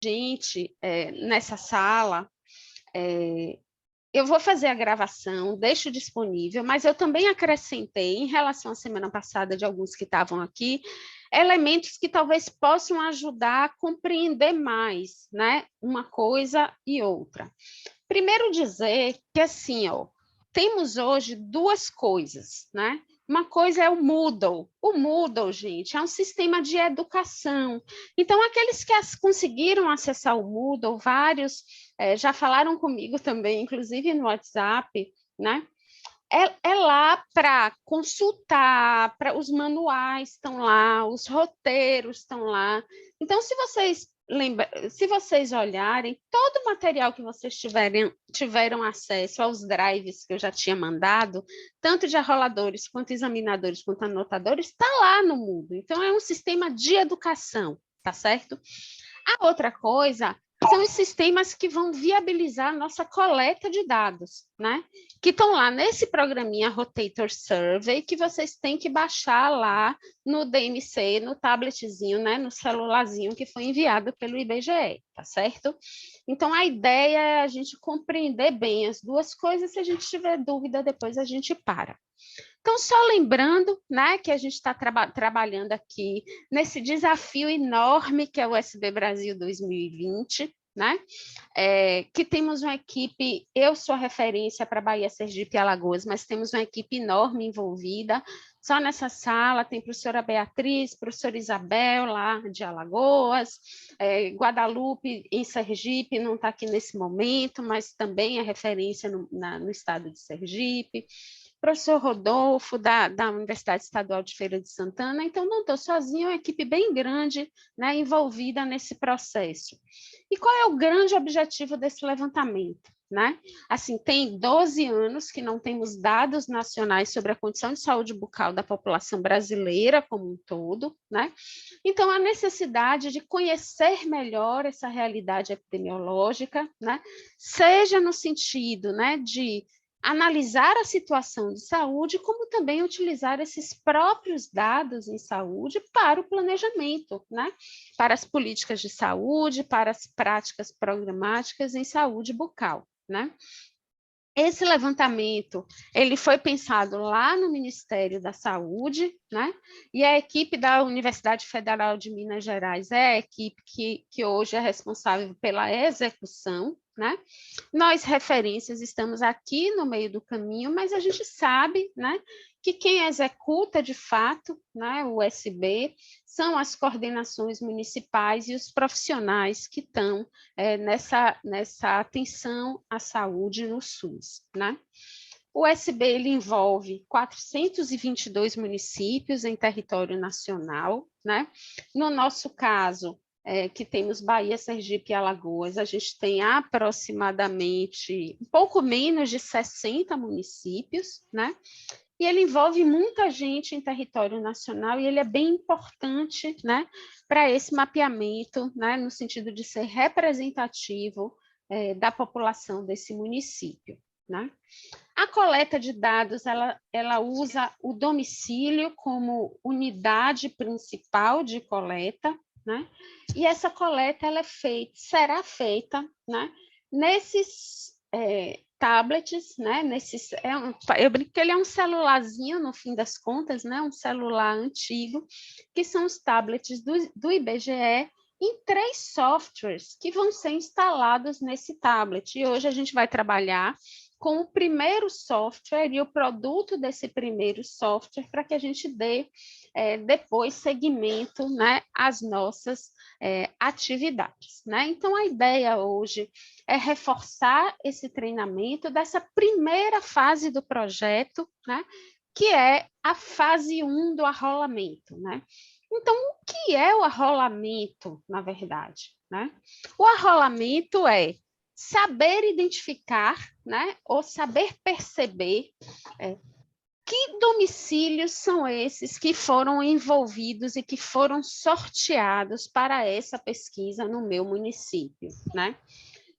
gente, nessa sala, eu vou fazer a gravação, deixo disponível, mas eu também acrescentei, em relação à semana passada, de alguns que estavam aqui, elementos que talvez possam ajudar a compreender mais, né, uma coisa e outra. Primeiro dizer que, assim, ó, temos hoje duas coisas, né? Uma coisa é o Moodle. O Moodle, gente, é um sistema de educação. Então, aqueles que conseguiram acessar o Moodle, vários já falaram comigo também, inclusive no WhatsApp, né? É lá para consultar, para os manuais estão lá, os roteiros estão lá. Então, se vocês olharem, todo o material que vocês tiveram acesso aos drives que eu já tinha mandado, tanto de arroladores, quanto examinadores, quanto anotadores, está lá no Moodle. Então, é um sistema de educação, tá certo? A outra coisa são os sistemas que vão viabilizar a nossa coleta de dados, né? Que estão lá nesse programinha Rotator Survey, que vocês têm que baixar lá no DMC, no tabletzinho, né? No celularzinho que foi enviado pelo IBGE, tá certo? Então, a ideia é a gente compreender bem as duas coisas. Se a gente tiver dúvida, depois a gente para. Então, só lembrando, né, que a gente está trabalhando aqui nesse desafio enorme que é o USB Brasil 2020, né? Que temos uma equipe, eu sou a referência para Bahia, Sergipe e Alagoas, mas temos uma equipe enorme envolvida. Só nessa sala tem a professora Beatriz, professora Isabel, lá de Alagoas, Guadalupe, em Sergipe, não está aqui nesse momento, mas também é referência no estado de Sergipe. Professor Rodolfo, da Universidade Estadual de Feira de Santana. Então, não estou sozinha, é uma equipe bem grande, né, envolvida nesse processo. E qual é o grande objetivo desse levantamento? Né? Assim, tem 12 anos que não temos dados nacionais sobre a condição de saúde bucal da população brasileira como um todo, né? Então, a necessidade de conhecer melhor essa realidade epidemiológica, né? Seja no sentido, né, de analisar a situação de saúde, como também utilizar esses próprios dados em saúde para o planejamento, né? Para as políticas de saúde, para as práticas programáticas em saúde bucal, né? Esse levantamento, ele foi pensado lá no Ministério da Saúde, né? E a equipe da Universidade Federal de Minas Gerais é a equipe que hoje é responsável pela execução, né? Nós, referências, estamos aqui no meio do caminho, mas a gente sabe, né, que quem executa de fato, né, o USB são as coordenações municipais e os profissionais que estão nessa atenção à saúde no SUS, né? O USB ele envolve 422 municípios em território nacional, né? No nosso caso, que temos Bahia, Sergipe e Alagoas, a gente tem aproximadamente um pouco menos de 60 municípios, né? E ele envolve muita gente em território nacional e ele é bem importante, né, para esse mapeamento, né, no sentido de ser representativo da população desse município, né? A coleta de dados, ela usa o domicílio como unidade principal de coleta, né? E essa coleta ela será feita, né, nesses tablets, né? Eu brinco que ele é um celularzinho, no fim das contas, né? Um celular antigo, que são os tablets do IBGE, em 3 softwares que vão ser instalados nesse tablet. E hoje a gente vai trabalhar com o primeiro software e o produto desse primeiro software para que a gente dê depois seguimento, né, às nossas atividades, né? Então, a ideia hoje é reforçar esse treinamento dessa primeira fase do projeto, né, que é a fase 1 do arrolamento, né? Então, o que é o arrolamento, na verdade, né? O arrolamento é saber identificar, né, ou saber perceber que domicílios são esses que foram envolvidos e que foram sorteados para essa pesquisa no meu município, né?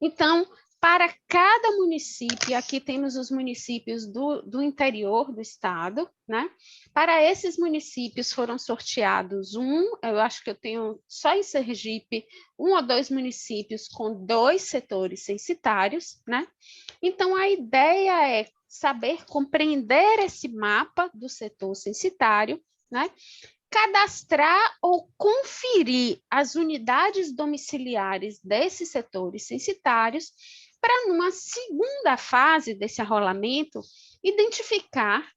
Então, para cada município, aqui temos os municípios do interior do estado, né? Para esses municípios foram sorteados eu acho que eu tenho só em Sergipe, 1 ou 2 municípios com 2 setores censitários, né? Então, a ideia é saber compreender esse mapa do setor censitário, né? Cadastrar ou conferir as unidades domiciliares desses setores censitários para, numa segunda fase desse arrolamento, identificar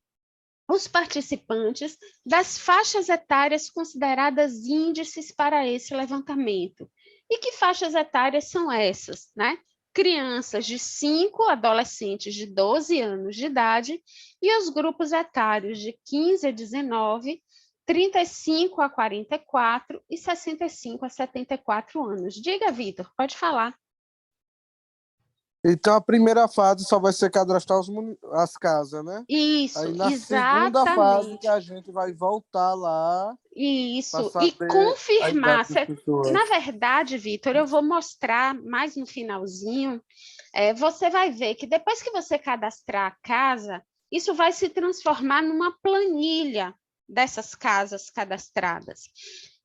os participantes das faixas etárias consideradas índices para esse levantamento. E que faixas etárias são essas, né? Crianças de 5, adolescentes de 12 anos de idade e os grupos etários de 15 a 19, 35 a 44 e 65 a 74 anos. Diga, Vitor, pode falar. Então, a primeira fase só vai ser cadastrar as casas, né? Isso, aí, na exatamente. segunda fase, que a gente vai voltar lá. Isso, e confirmar. Na verdade, verdade, Vitor, eu vou mostrar mais no finalzinho. Você vai ver que depois que você cadastrar a casa, isso vai se transformar numa planilha dessas casas cadastradas.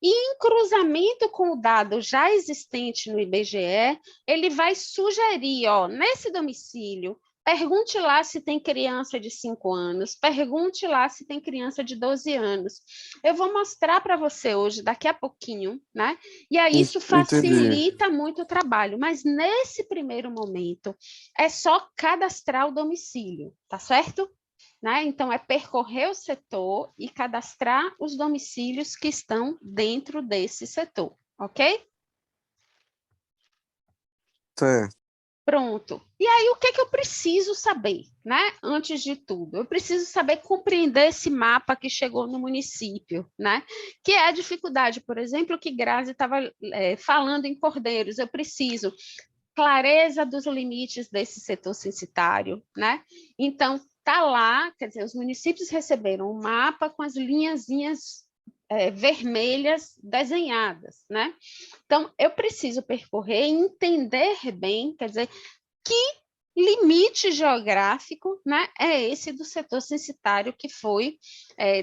E em cruzamento com o dado já existente no IBGE, ele vai sugerir, nesse domicílio, pergunte lá se tem criança de 5 anos, pergunte lá se tem criança de 12 anos. Eu vou mostrar para você hoje, daqui a pouquinho, né? E aí isso facilita muito o trabalho, mas nesse primeiro momento é só cadastrar o domicílio, tá certo? Né? Então, é percorrer o setor e cadastrar os domicílios que estão dentro desse setor, ok? Certo. Pronto. E aí, o que que eu preciso saber, né? Antes de tudo, eu preciso saber compreender esse mapa que chegou no município, né? Que é a dificuldade, por exemplo, que Grazi estava falando em Cordeiros. Eu preciso clareza dos limites desse setor censitário, né? Então, tá lá, quer dizer, os municípios receberam um mapa com as linhazinhas vermelhas desenhadas, né? Então, eu preciso percorrer e entender bem, quer dizer, que limite geográfico, né, é esse do setor censitário que foi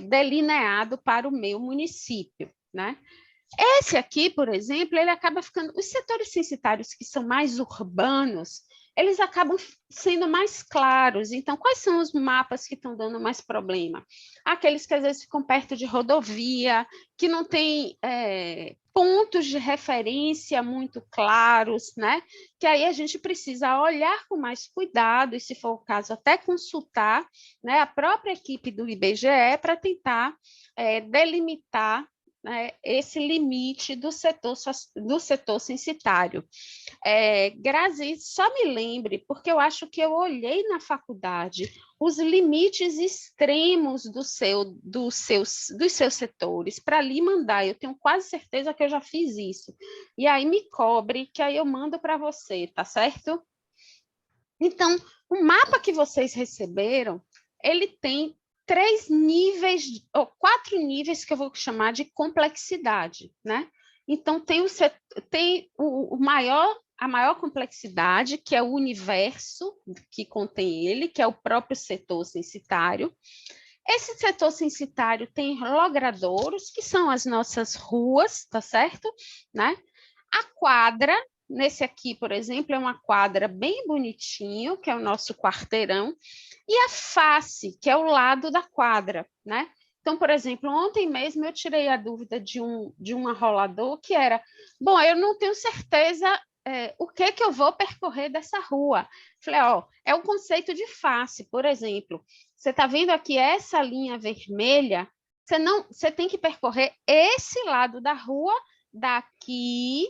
delineado para o meu município, né? Esse aqui, por exemplo, ele acaba ficando... Os setores censitários que são mais urbanos, eles acabam sendo mais claros. Então, quais são os mapas que estão dando mais problema? Aqueles que às vezes ficam perto de rodovia, que não tem pontos de referência muito claros, né? Que aí a gente precisa olhar com mais cuidado e, se for o caso, até consultar, né, a própria equipe do IBGE para tentar delimitar, né, esse limite do setor censitário. Grazi, só me lembre, porque eu acho que eu olhei na faculdade os limites extremos dos seus setores para lhe mandar. Eu tenho quase certeza que eu já fiz isso. E aí me cobre, que aí eu mando para você, tá certo? Então, o mapa que vocês receberam, ele tem 3 níveis, ou 4 níveis que eu vou chamar de complexidade, né? Então, tem a maior complexidade, que é o universo que contém ele, que é o próprio setor censitário. Esse setor censitário tem logradouros, que são as nossas ruas, tá certo? Né? A quadra, nesse aqui, por exemplo, é uma quadra bem bonitinho, que é o nosso quarteirão, e a face, que é o lado da quadra, né? Então, por exemplo, ontem mesmo eu tirei a dúvida de um arrolador que era, bom, eu não tenho certeza o que eu vou percorrer dessa rua. Falei, é o conceito de face, por exemplo. Você está vendo aqui essa linha vermelha? Você tem que percorrer esse lado da rua daqui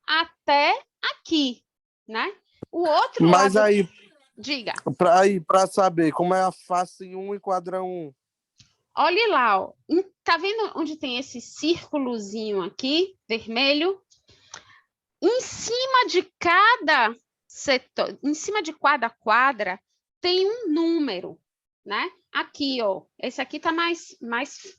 até aqui, né? O outro Mas lado... aí, Diga. para saber como é a face 1 e quadra 1. Olhe lá, tá vendo onde tem esse círculozinho aqui, vermelho? Em cima de cada setor, em cima de cada quadra, tem um número, né? Aqui, esse aqui tá mais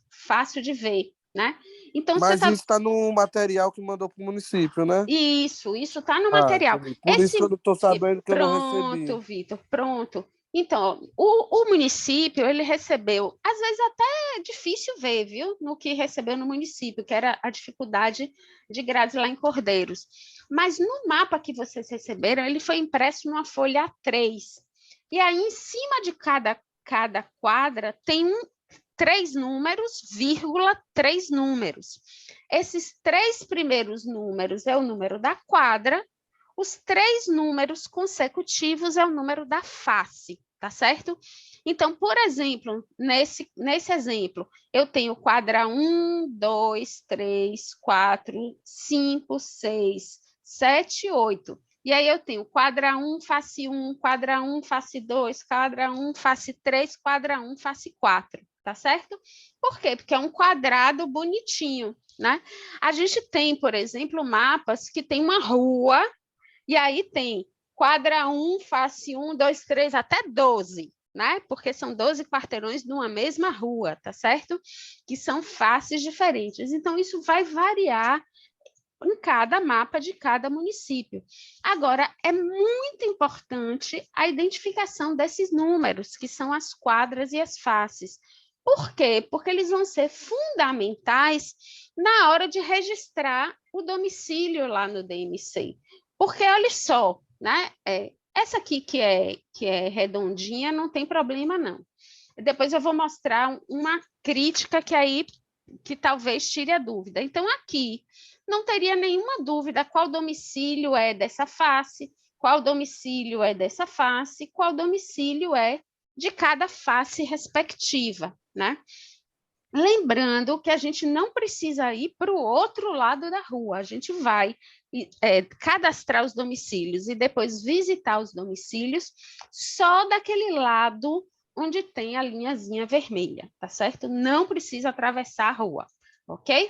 fácil de ver. né? Então, você Mas está... isso está no material que mandou para o município, né? Isso está no Ah, material. entendi. Por isso que eu não estou sabendo que eu não Pronto, recebi. Vitor, pronto. Então, o município, ele recebeu, às vezes até é difícil ver, viu, no que recebeu no município, que era a dificuldade de grades lá em Cordeiros. Mas no mapa que vocês receberam, ele foi impresso numa folha A3. E aí, em cima de cada quadra, tem 3 números, vírgula, 3 números. Esses 3 primeiros números é o número da quadra, os 3 números consecutivos é o número da face, tá certo? Então, por exemplo, nesse exemplo, eu tenho quadra 1, 2, 3, 4, 5, 6, 7, 8. E aí eu tenho quadra 1, face 1, quadra 1, face 2, quadra 1, face 3, quadra 1, face 4, tá certo? Por quê? Porque é um quadrado bonitinho, né? A gente tem, por exemplo, mapas que tem uma rua, e aí tem quadra 1, face 1, 2, 3, até 12, né? Porque são 12 quarteirões numa mesma rua, tá certo? Que são faces diferentes. Então, isso vai variar em cada mapa de cada município. Agora, é muito importante a identificação desses números, que são as quadras e as faces. Por quê? Porque eles vão ser fundamentais na hora de registrar o domicílio lá no DMC. Porque, olha só, né? Essa aqui que é redondinha não tem problema, não. Depois eu vou mostrar uma crítica que talvez tire a dúvida. Então, aqui não teria nenhuma dúvida qual domicílio é dessa face, qual domicílio é dessa face, qual domicílio é de cada face respectiva, né? Lembrando que a gente não precisa ir para o outro lado da rua, a gente vai cadastrar os domicílios e depois visitar os domicílios só daquele lado onde tem a linhazinha vermelha, tá certo? Não precisa atravessar a rua, ok?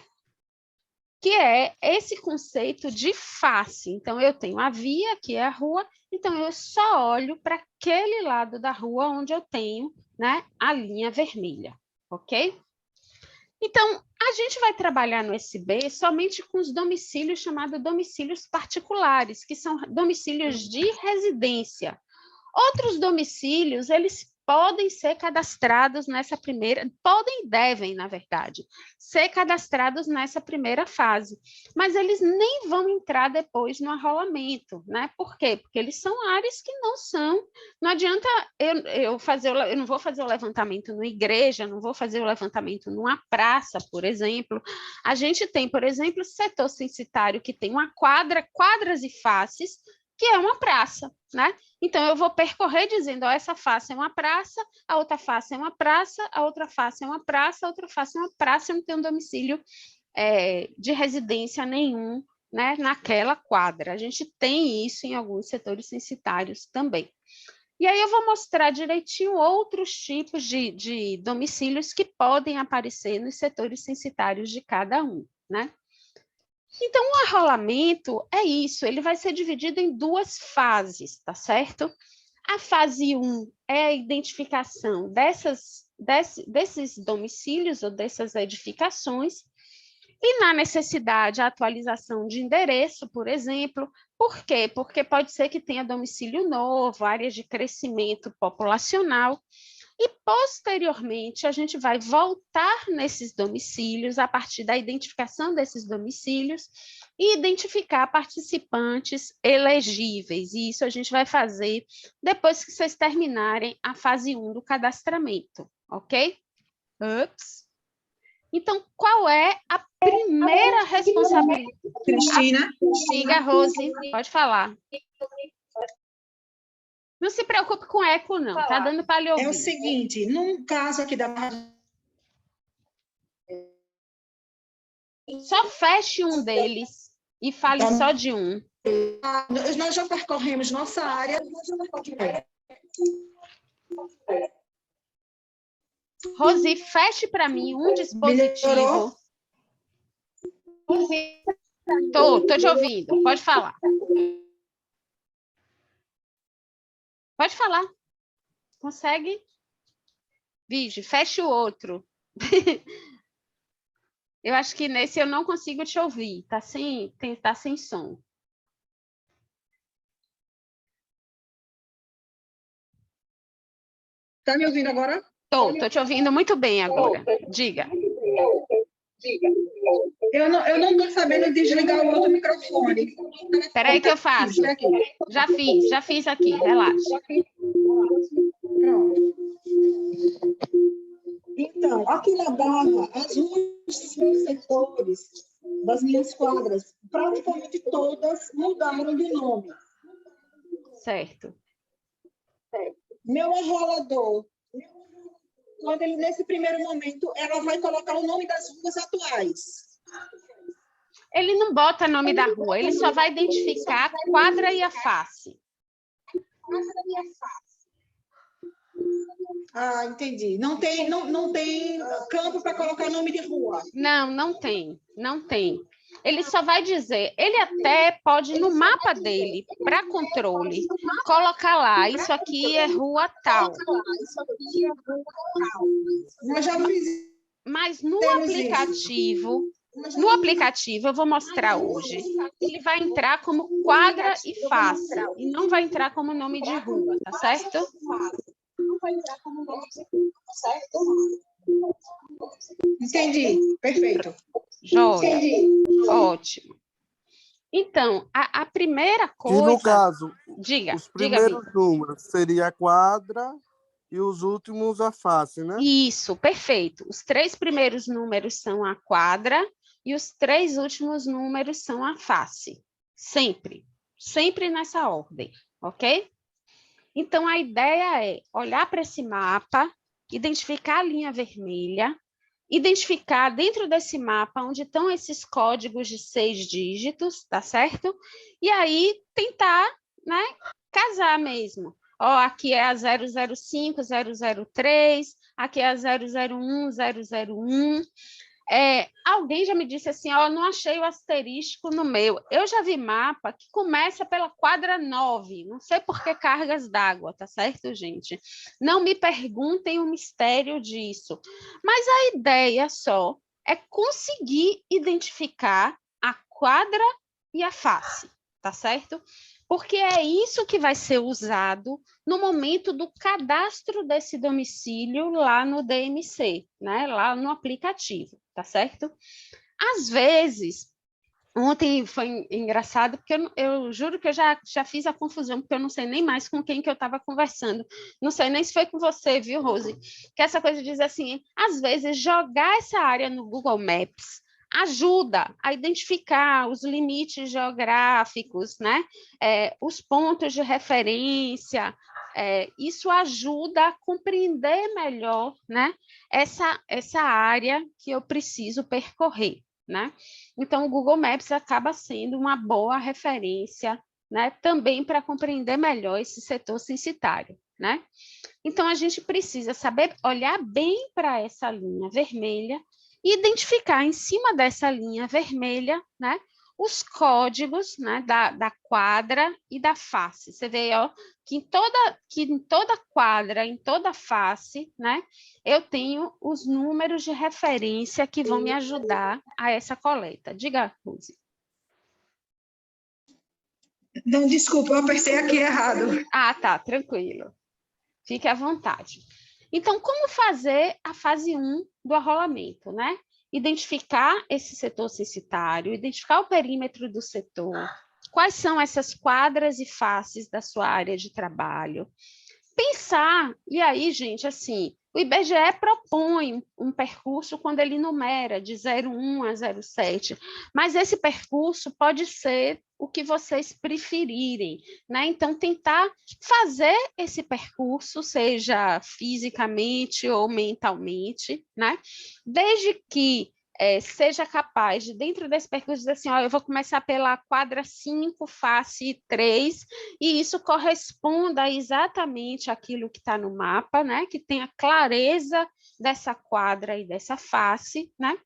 Que é esse conceito de face. Então, eu tenho a via, que é a rua, então eu só olho para aquele lado da rua onde eu tenho, né, a linha vermelha, ok? Então, a gente vai trabalhar no SB somente com os domicílios chamados domicílios particulares, que são domicílios de residência. Outros domicílios, eles podem ser cadastrados nessa primeira, podem e devem, na verdade, ser cadastrados nessa primeira fase, mas eles nem vão entrar depois no arrolamento, né? Por quê? Porque eles são áreas que não são, não adianta eu não vou fazer o levantamento numa igreja, não vou fazer o levantamento numa praça, por exemplo. A gente tem, por exemplo, o setor censitário que tem uma quadras e faces, que é uma praça, né? Então, eu vou percorrer dizendo, ó, essa face é uma praça, a outra face é uma praça, a outra face é uma praça, a outra face é uma praça, eu não tenho domicílio de residência nenhum, né, naquela quadra. A gente tem isso em alguns setores censitários também. E aí eu vou mostrar direitinho outros tipos de domicílios que podem aparecer nos setores censitários de cada um, né? Então, o arrolamento é isso, ele vai ser dividido em 2 fases, tá certo? A fase 1 é a identificação desses domicílios ou dessas edificações, e na necessidade, a atualização de endereço, por exemplo. Por quê? Porque pode ser que tenha domicílio novo, áreas de crescimento populacional, e, posteriormente, a gente vai voltar nesses domicílios, a partir da identificação desses domicílios, e identificar participantes elegíveis. E isso a gente vai fazer depois que vocês terminarem a fase 1 do cadastramento, ok? Ups. Então, qual é a primeira responsabilidade? Cristina? Diga, Rose, pode falar. Não se preocupe com eco, não. Tá dando para lhe ouvir. É o seguinte, num caso aqui da... Só feche um deles e fale só de um. Nós já percorremos nossa área. Rose, feche para mim um dispositivo. Melhorou? Rose, tô te ouvindo. Pode falar. Pode falar. Consegue? Vige, feche o outro. Eu acho que nesse eu não consigo te ouvir, tá sem som. Está me ouvindo agora? Tô te ouvindo muito bem agora. Diga. Eu não estou sabendo desligar o outro microfone. Espera aí que eu faço. Aqui. Já fiz aqui, relaxa. Pronto. Então, aqui na Barra, as ruas dos setores das minhas quadras, praticamente todas mudaram de nome. Certo. Meu arrolador, quando ele, nesse primeiro momento, ela vai colocar o nome das ruas atuais. Ele não bota nome da rua, ele só vai identificar a quadra e a face. Ah, entendi. Não tem campo para colocar nome de rua. Não tem, não tem. Ele só vai dizer, ele até pode, no mapa dele, para controle, colocar lá, isso aqui é rua tal. Nós já fizemos Mas no isso. aplicativo, eu vou mostrar hoje, ele vai entrar como quadra e face, e não vai entrar como nome de rua, tá certo? Entendi, perfeito. Joia, Entendi. ótimo. Então, a primeira Que no coisa... caso, Diga, os diga, primeiros números seria a quadra e os últimos a face, né? Isso, perfeito. Os 3 primeiros números são a quadra e os 3 últimos números são a face. Sempre. Sempre nessa ordem, ok? Então, a ideia é olhar para esse mapa, identificar a linha vermelha, identificar dentro desse mapa onde estão esses códigos de 6 dígitos, tá certo? E aí tentar, né, casar mesmo. Ó, aqui é a 005, 003, aqui é a 001, 001. Alguém já me disse assim, ó, não achei o asterístico no meu. Eu já vi mapa que começa pela quadra 9, não sei por que cargas d'água, tá certo, gente? Não me perguntem o mistério disso. Mas a ideia só é conseguir identificar a quadra e a face, tá certo? Porque é isso que vai ser usado no momento do cadastro desse domicílio lá no DMC, né? Lá no aplicativo, tá certo? Às vezes, ontem foi engraçado, porque eu juro que eu já fiz a confusão, porque eu não sei nem mais com quem que eu estava conversando. Não sei nem se foi com você, viu, Rose? Que essa coisa de dizer assim, às vezes, jogar essa área no Google Maps ajuda a identificar os limites geográficos, né? Os pontos de referência, isso ajuda a compreender melhor, né? Essa área que eu preciso percorrer, né? Então, o Google Maps acaba sendo uma boa referência, né? Também para compreender melhor esse setor censitário, né? Então, a gente precisa saber olhar bem para essa linha vermelha e identificar em cima dessa linha vermelha, né, os códigos, né, da quadra e da face. Você vê, ó, que em toda quadra, em toda face, né, eu tenho os números de referência que vão me ajudar a essa coleta. Diga, Rose. Não, desculpa, eu apertei aqui errado. Ah, tá, tranquilo. Fique à vontade. Então, como fazer a fase 1 do arrolamento, né? Identificar esse setor censitário, identificar o perímetro do setor, quais são essas quadras e faces da sua área de trabalho. Pensar, e aí, gente, assim, o IBGE propõe um percurso quando ele numera de 01 a 07, mas esse percurso pode ser o que vocês preferirem, né? Então, tentar fazer esse percurso, seja fisicamente ou mentalmente, né? Desde que seja capaz de, dentro desse percurso, dizer assim, ó, eu vou começar pela quadra 5, face 3, e isso corresponda exatamente àquilo que está no mapa, né? Que tenha clareza dessa quadra e dessa face, né?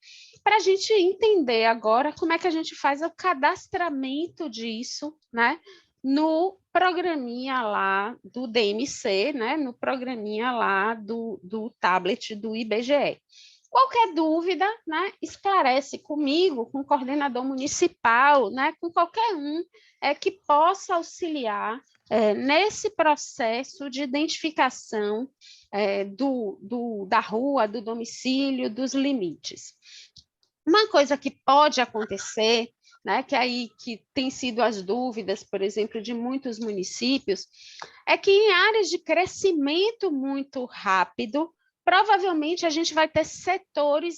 Para a gente entender agora como é que a gente faz o cadastramento disso, né? No programinha lá do DMC, né? No programinha lá do tablet do IBGE. Qualquer dúvida, né, esclarece comigo, com o coordenador municipal, né, com qualquer um que possa auxiliar nesse processo de identificação da rua, do domicílio, dos limites. Uma coisa que pode acontecer, né, que tem sido as dúvidas, por exemplo, de muitos municípios, é que em áreas de crescimento muito rápido, provavelmente a gente vai ter setores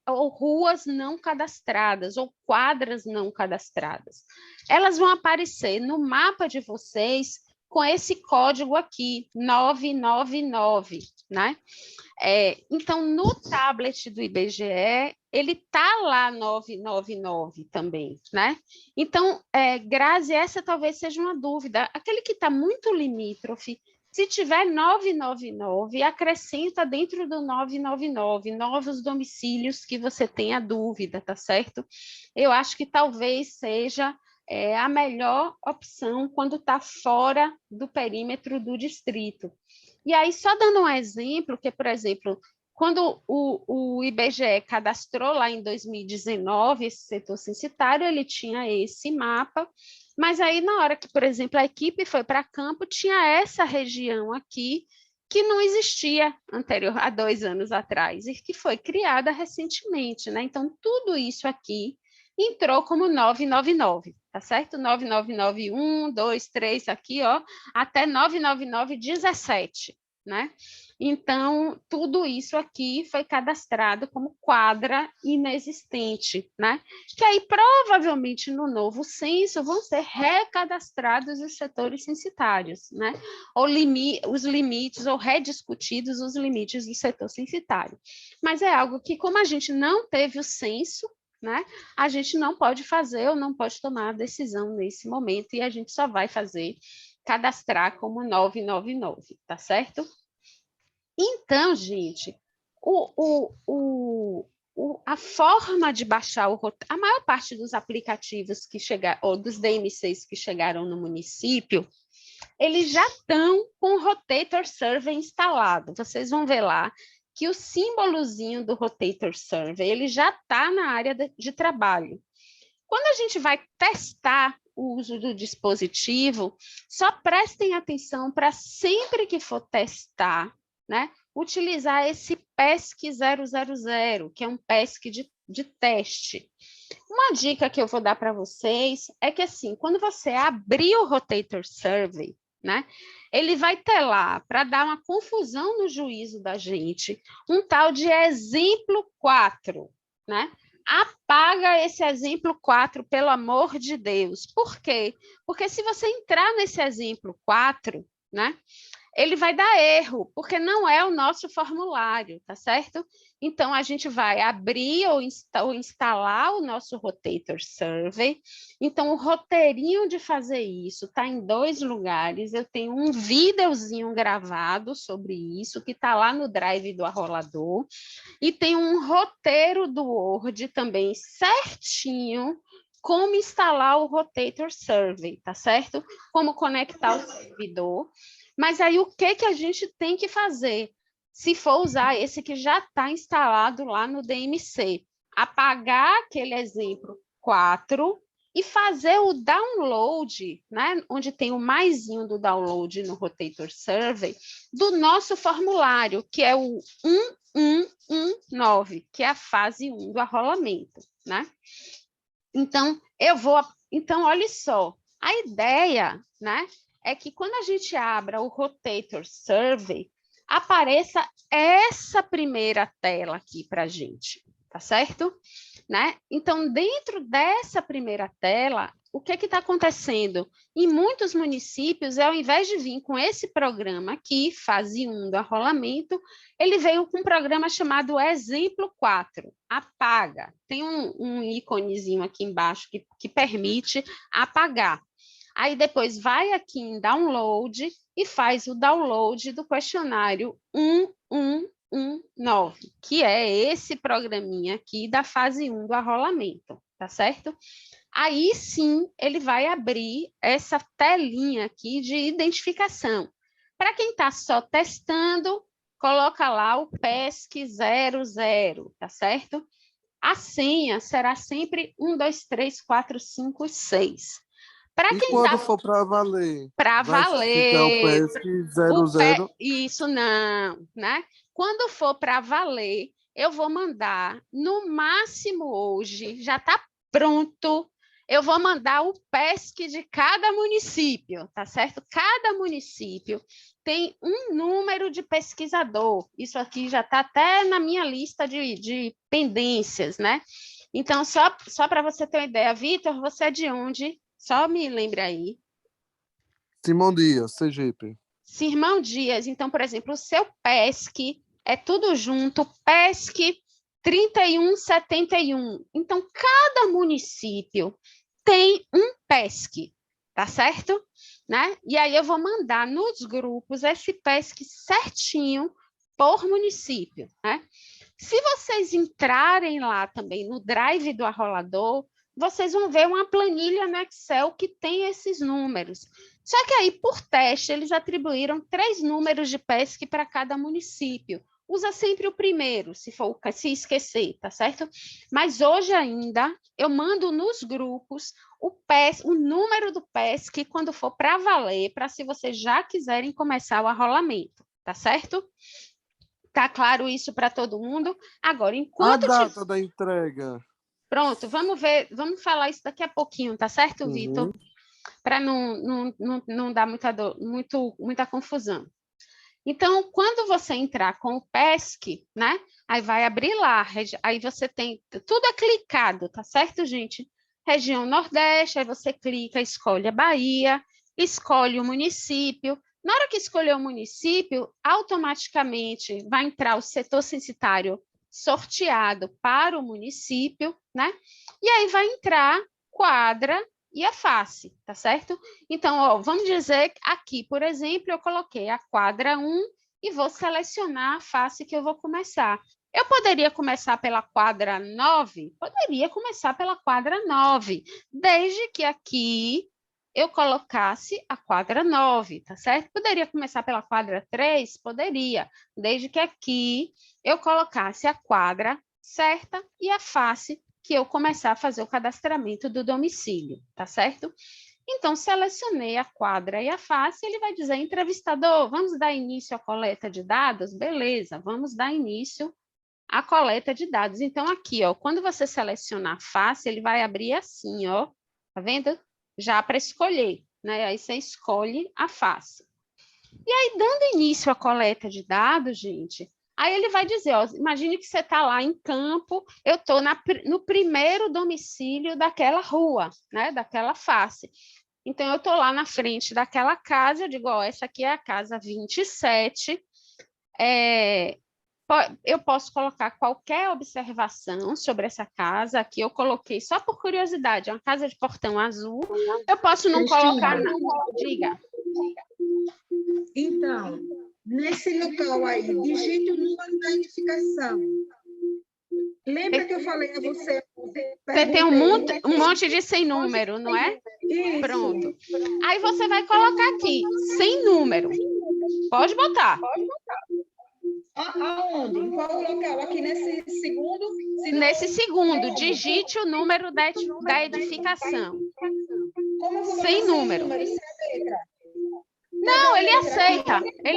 ou ruas não cadastradas, ou quadras não cadastradas. Elas vão aparecer no mapa de vocês com esse código aqui, 999, né? Então, no tablet do IBGE, ele está lá 999 também, né? Então, Grazi, essa talvez seja uma dúvida. Aquele que está muito limítrofe, se tiver 999, acrescenta dentro do 999 novos domicílios que você tenha dúvida, tá certo? Eu acho que talvez seja a melhor opção quando está fora do perímetro do distrito. E aí, só dando um exemplo, que, por exemplo, quando o IBGE cadastrou lá em 2019 esse setor censitário, ele tinha esse mapa, mas aí na hora que, por exemplo, a equipe foi para campo, tinha essa região aqui que não existia há 2 anos atrás e que foi criada recentemente, né? Então, tudo isso aqui entrou como 999, tá certo? 999, 2, 3 aqui, ó, até 99917, né? Então, tudo isso aqui foi cadastrado como quadra inexistente, né? Que aí, provavelmente, no novo censo, vão ser recadastrados os setores censitários, né? Ou os limites, ou rediscutidos os limites do setor censitário. Mas é algo que, como a gente não teve o censo, né? A gente não pode fazer ou não pode tomar a decisão nesse momento e a gente só vai cadastrar como 999, tá certo? Então, gente, a forma de baixar a maior parte dos aplicativos que chegaram, ou dos DMCs que chegaram no município, eles já estão com o Rotator Survey instalado. Vocês vão ver lá que o símbolozinho do Rotator Survey ele já está na área de trabalho. Quando a gente vai testar o uso do dispositivo, só prestem atenção para sempre que for testar, né, utilizar esse PESC 000, que é um PESC de teste. Uma dica que eu vou dar para vocês é que, assim, quando você abrir o Rotator Survey, né, ele vai ter lá, para dar uma confusão no juízo da gente, um tal de exemplo 4, né? Apaga esse exemplo 4, pelo amor de Deus. Por quê? Porque se você entrar nesse exemplo 4, né, ele vai dar erro, porque não é o nosso formulário, tá certo? Então, a gente vai abrir ou instalar o nosso Rotator Survey. Então, o roteirinho de fazer isso está em 2 lugares. Eu tenho um videozinho gravado sobre isso, que está lá no Drive do Arrolador. E tem um roteiro do Word também certinho, como instalar o Rotator Survey, tá certo? Como conectar o servidor. Mas aí o que a gente tem que fazer? Se for usar esse que já está instalado lá no DMC, apagar aquele exemplo 4 e fazer o download, né? Onde tem o maisinho do download no Rotator Survey, do nosso formulário, que é o 1119, que é a fase 1 do arrolamento, né? Então, olha só, a ideia, né, é que quando a gente abra o Rotator Survey, apareça essa primeira tela aqui para a gente, tá certo? Né? Então, dentro dessa primeira tela, o que está acontecendo? Em muitos municípios, ao invés de vir com esse programa aqui, fase 1 do arrolamento, ele veio com um programa chamado Exemplo 4, apaga. Tem um íconezinho aqui embaixo que permite apagar. Aí depois vai aqui em download e faz o download do questionário 1119, que é esse programinha aqui da fase 1 do arrolamento, tá certo? Aí sim ele vai abrir essa telinha aqui de identificação. Para quem está só testando, coloca lá o PESC 00, tá certo? A senha será sempre 1, 2, 3, 4, 5, 6. Para E quem quando for para valer? para Vai ficar o valer, PESC 00? isso não, né? Quando for para valer, eu vou mandar, no máximo hoje, já está pronto, eu vou mandar o PESC de cada município, tá certo? Cada município tem um número de pesquisador. Isso aqui já está até na minha lista de pendências, né? Então, só para você ter uma ideia, Vitor, você é de onde? Só me lembre aí. Simão Dias, Sergipe. Simão Dias. Então, por exemplo, o seu PESC é tudo junto, PESC 3171. Então, cada município tem um PESC, tá certo? Né? E aí eu vou mandar nos grupos esse PESC certinho por município, né? Se vocês entrarem lá também no Drive do Arrolador, vocês vão ver uma planilha no Excel que tem esses números. Só que aí, por teste, eles atribuíram 3 números de PESC para cada município. Usa sempre o primeiro, se esquecer, tá certo? Mas hoje ainda, eu mando nos grupos o número do PESC quando for para valer, para se vocês já quiserem começar o arrolamento, tá certo? Tá claro isso para todo mundo? Agora, enquanto... A data da entrega. Pronto, vamos ver, vamos falar isso daqui a pouquinho, tá certo, Vitor? Para não dar muita confusão. Então, quando você entrar com o PESC, né? Aí vai abrir lá, aí você tem, tudo é clicado, tá certo, gente? Região Nordeste, aí você clica, escolhe a Bahia, escolhe o município. Na hora que escolher o município, automaticamente vai entrar o setor censitário sorteado para o município, né? E aí vai entrar quadra e a face, tá certo? Então, ó, vamos dizer que aqui, por exemplo, eu coloquei a quadra 1 e vou selecionar a face que eu vou começar. Eu poderia começar pela quadra 9? Poderia começar pela quadra 9, desde que aqui eu colocasse a quadra 9, tá certo? Poderia começar pela quadra 3? Poderia, desde que aqui eu colocasse a quadra certa e a face que eu começar a fazer o cadastramento do domicílio, tá certo? Então, selecionei a quadra e a face, ele vai dizer, entrevistador, vamos dar início à coleta de dados? Beleza, vamos dar início à coleta de dados. Então, aqui, ó, quando você selecionar a face, ele vai abrir assim, ó, tá vendo? Já para escolher, né? Aí você escolhe a face. E aí, dando início à coleta de dados, gente, aí ele vai dizer, ó, imagine que você está lá em campo, eu estou no primeiro domicílio daquela rua, né, daquela face. Então, eu estou lá na frente daquela casa, eu digo, ó, essa aqui é a casa 27, eu posso colocar qualquer observação sobre essa casa, aqui eu coloquei, só por curiosidade, é uma casa de portão azul, eu posso não colocar nada. Diga. Então, nesse local aí, digite o número da edificação. Lembra que eu falei a você? Você tem um monte de sem número, não é? Isso. Pronto. Aí você vai colocar aqui, sem número. Pode botar. Aonde? Em qual local? Aqui nesse segundo? Nesse segundo, digite o número da edificação. Como eu vou sem número. Sem letra? Não, ele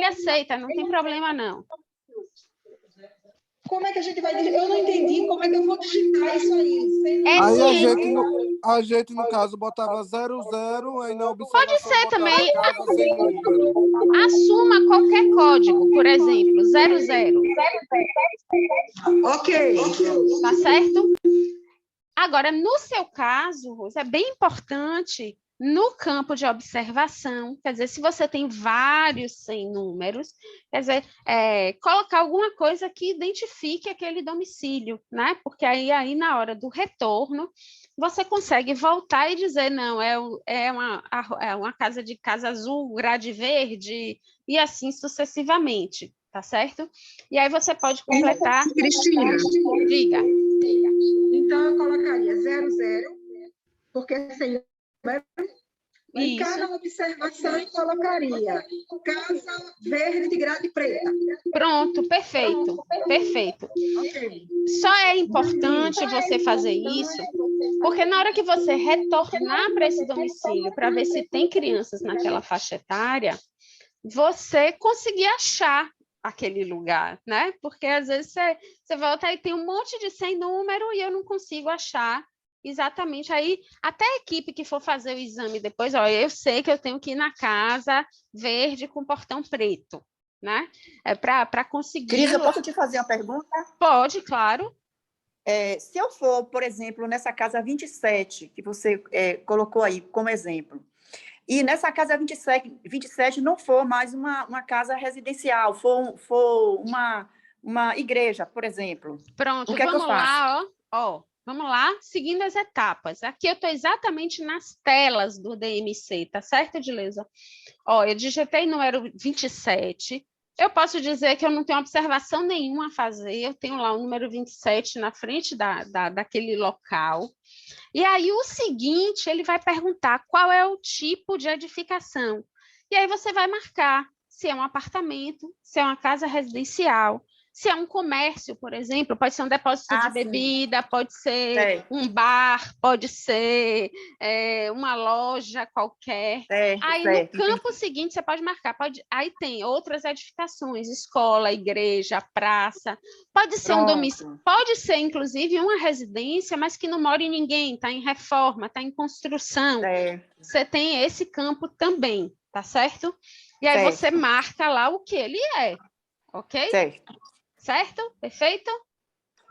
aceita, não tem problema não. Como é que a gente vai digitar? Eu não entendi como é que eu vou digitar isso aí. Aí a gente, no caso, botava 00, aí na observação pode ser também. Casa sem número. Assuma qualquer código, por exemplo, 00. Ok. Tá certo? Agora, no seu caso, Rose, é bem importante no campo de observação, quer dizer, se você tem vários sem números, quer dizer, colocar alguma coisa que identifique aquele domicílio, né? Porque aí na hora do retorno, você consegue voltar e dizer, não, é uma casa de casa azul, grade verde, e assim sucessivamente, tá certo? E aí você pode completar... Cristina. Diga. Então, eu colocaria 00, porque sem número, Em Isso. cada observação, eu colocaria casa verde de grade preta. Pronto, perfeito, perfeito. Ok. Só é importante você fazer isso, porque na hora que você retornar para esse domicílio, para ver se tem crianças naquela faixa etária, você conseguir achar aquele lugar, né? Porque às vezes você volta e tem um monte de sem número e eu não consigo achar exatamente. Aí, até a equipe que for fazer o exame depois, ó, eu sei que eu tenho que ir na casa verde com portão preto, né? É para conseguir. Cris, eu posso te fazer uma pergunta? Pode, claro. Se eu for, por exemplo, nessa casa 27, que você colocou aí como exemplo, e nessa casa 27 não for mais uma casa residencial, for uma igreja, por exemplo. Pronto, O que é que eu vamos faço? lá, ó. Vamos lá, seguindo as etapas. Aqui eu estou exatamente nas telas do DMC, tá certo, Edileuza? Ó, eu digitei número 27. Eu posso dizer que eu não tenho observação nenhuma a fazer, eu tenho lá o número 27 na frente daquele local. E aí o seguinte, ele vai perguntar qual é o tipo de edificação. E aí você vai marcar se é um apartamento, se é uma casa residencial, se é um comércio, por exemplo, pode ser um depósito de bebida, pode ser um bar, pode ser uma loja qualquer. Aí no campo seguinte você pode marcar, aí tem outras edificações, escola, igreja, praça, pode ser um domicílio, pode ser inclusive uma residência, mas que não mora em ninguém, está em reforma, está em construção. Você tem esse campo também, tá certo? E aí você marca lá o que ele é, ok? Certo? Perfeito?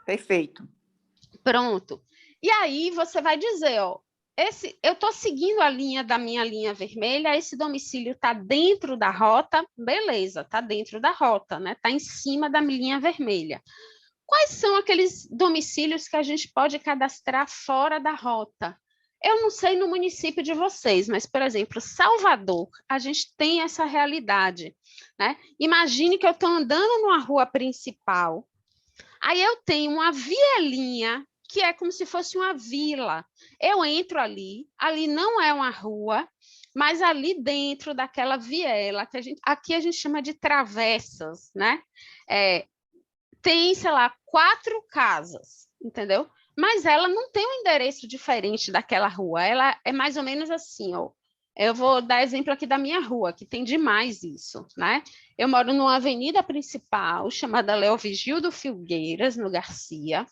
Perfeito. Pronto. E aí você vai dizer, ó, eu estou seguindo a linha da minha linha vermelha, esse domicílio está dentro da rota, beleza, está dentro da rota, né? Está em cima da linha vermelha. Quais são aqueles domicílios que a gente pode cadastrar fora da rota? Eu não sei no município de vocês, mas, por exemplo, Salvador, a gente tem essa realidade, né? Imagine que eu estou andando numa rua principal, aí eu tenho uma vielinha, que é como se fosse uma vila. Eu entro ali não é uma rua, mas ali dentro daquela viela, que aqui a gente chama de travessas, né? Tem, sei lá, 4 casas, entendeu? Mas ela não tem um endereço diferente daquela rua, ela é mais ou menos assim, ó. Eu vou dar exemplo aqui da minha rua, que tem demais isso, né? Eu moro numa avenida principal, chamada Leovigildo Filgueiras, no Garcia,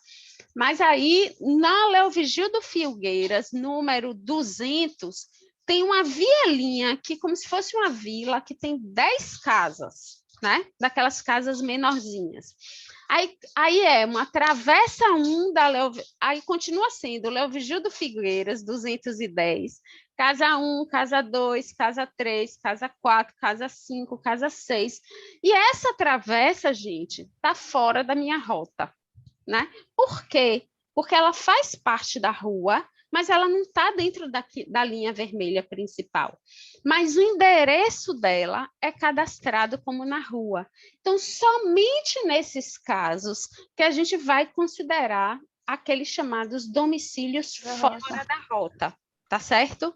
mas aí, na Leovigildo Filgueiras, número 200, tem uma vielinha que, como se fosse uma vila, que tem 10 casas, né? Daquelas casas menorzinhas. Aí é uma travessa 1 da aí continua sendo Leovigildo Figueiras, 210, casa 1, casa 2, casa 3, casa 4, casa 5, casa 6. E essa travessa, gente, está fora da minha rota, né? Por quê? Porque ela faz parte da rua, mas ela não está dentro da linha vermelha principal. Mas o endereço dela é cadastrado como na rua. Então, somente nesses casos que a gente vai considerar aqueles chamados domicílios fora da rota, tá certo?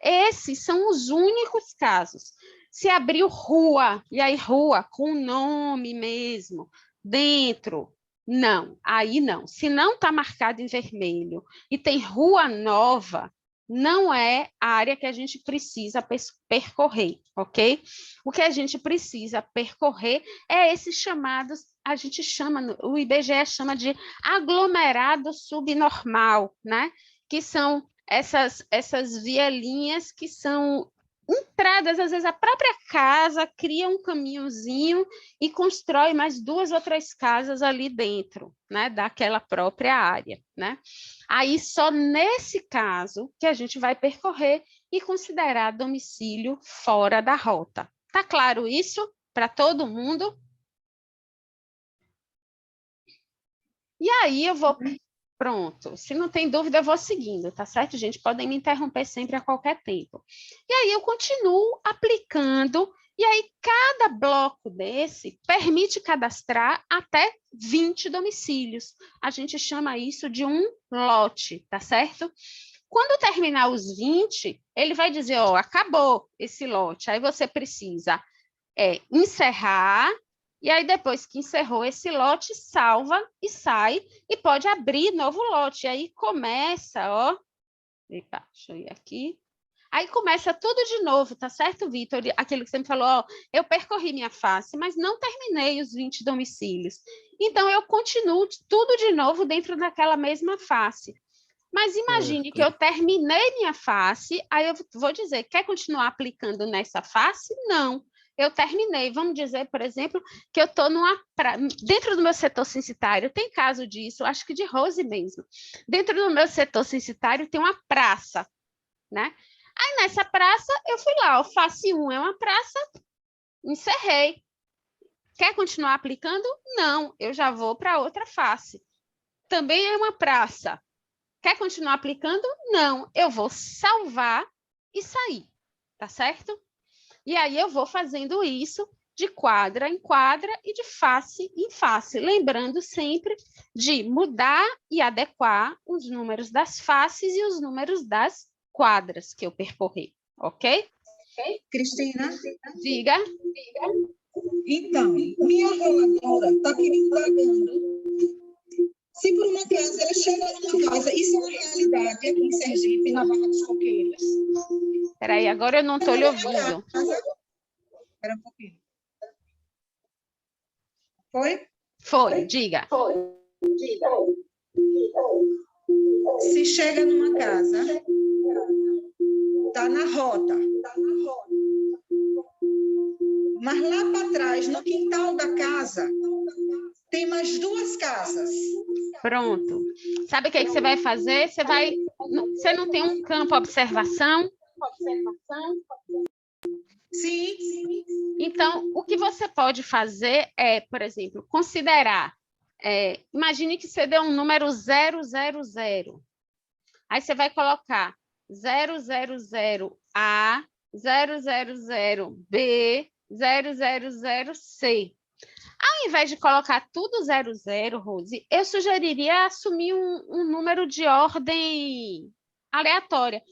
Esses são os únicos casos. Se abriu rua, e aí rua com nome mesmo, dentro, não, aí não. Se não está marcado em vermelho e tem rua nova, não é a área que a gente precisa percorrer, ok? O que a gente precisa percorrer é esses chamados, a gente chama, o IBGE chama de aglomerado subnormal, né? Que são essas vielinhas que são entradas, às vezes a própria casa cria um caminhozinho e constrói mais 2 ou 3 casas ali dentro, né, daquela própria área, né? Aí só nesse caso que a gente vai percorrer e considerar domicílio fora da rota. Tá claro isso para todo mundo? E aí eu vou... Pronto, se não tem dúvida, eu vou seguindo, tá certo, gente? Podem me interromper sempre a qualquer tempo. E aí eu continuo aplicando, e aí cada bloco desse permite cadastrar até 20 domicílios. A gente chama isso de um lote, tá certo? Quando terminar os 20, ele vai dizer, ó, acabou esse lote. Aí você precisa encerrar, e aí depois que encerrou esse lote, salva e sai, e pode abrir novo lote. E aí começa, ó, epa, deixa eu ir aqui. Aí começa tudo de novo, tá certo, Vitor? Aquilo que você me falou, ó, eu percorri minha face, mas não terminei os 20 domicílios. Então, eu continuo tudo de novo dentro daquela mesma face. Mas imagine que eu terminei minha face, aí eu vou dizer, quer continuar aplicando nessa face? Não. Eu terminei. Vamos dizer, por exemplo, que eu estou dentro do meu setor censitário, tem caso disso, acho que de Rose mesmo. Dentro do meu setor censitário tem uma praça, né? Aí, nessa praça, eu fui lá, ó, face 1 é uma praça, encerrei. Quer continuar aplicando? Não, eu já vou para outra face. Também é uma praça. Quer continuar aplicando? Não, eu vou salvar e sair, tá certo? E aí eu vou fazendo isso de quadra em quadra e de face em face, lembrando sempre de mudar e adequar os números das faces e os números das quadras que eu percorri, ok? Cristina? Diga. Então, minha roladora está perguntando se por uma casa ela chega numa casa, isso é uma realidade aqui em Sergipe, na Barra dos Coqueiros. Peraí, agora eu não estou lhe ouvindo. Espera um pouquinho. Foi? Foi, diga. Se chega numa casa, está na rota, mas lá para trás, no quintal da casa, tem mais 2 casas. Pronto. Sabe o que você vai fazer? Você não tem um campo observação? Sim. Então, o que você pode fazer é, por exemplo, considerar, imagine que você deu um número 000. Aí você vai colocar 000A, 000B, 000C. Ao invés de colocar tudo 00, Rose, eu sugeriria assumir um número de ordem aleatória.